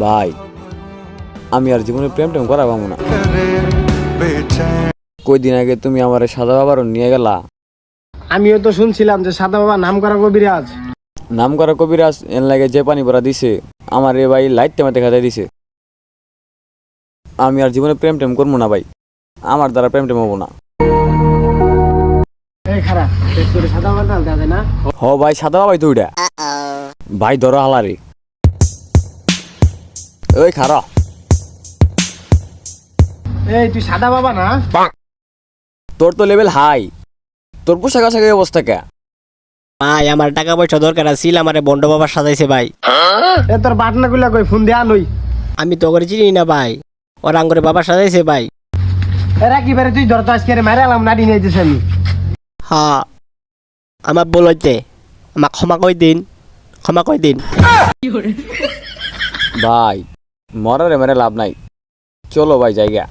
ভাই আমি আর জীবনে প্রেম টেম করা পাবো না। কয়দিন আগে তুমি আমার সাদা বাবার নিয়ে গেলা। আমিও তো শুনছিলাম যে সাদা বাবা নাম করা কবিরাজ। নাম করা কবিরাজ এর লাগে যে পানি ভরা দিছে আমার এ ভাই লাইট টেমা দেখা দিছে। আমি আর জীবনে প্রেম টেম করবো না ভাই, আমার দ্বারা প্রেম টেম হবো না। এই খারাপ সাদা বাবা ডাল দেয় না। হ ভাই সাদা বাবাই তো ওইটা। ভাই ধরো হালারে। ওই খারা এই তুই সাদা বাবা না? তোর তো লেভেল হাই, তোর পোশাক আশাক এই অবস্থা কে? ভাই আমার টাকা পয়সা দরকার আছিল, আমারে বন্ড বাবা সাজাইছে ভাই। এ তোর বাটনা গুলা কই ফোন দিয়া লই। আমি তো করে চিনি না ভাই, ওর আঙ্গুরে বাবা সাজাইছে ভাই। এরা কি বেরে তুই ধরতো আজকে মারে আলাম নাড়ি নিয়ে দিস আমি। হ্যাঁ আমার বল হইতে আমাক ক্ষমা কই দিন, ক্ষমা কই দিন। ভাই মরারে মেরে লাভ নাই, চলো ভাই জায়গা।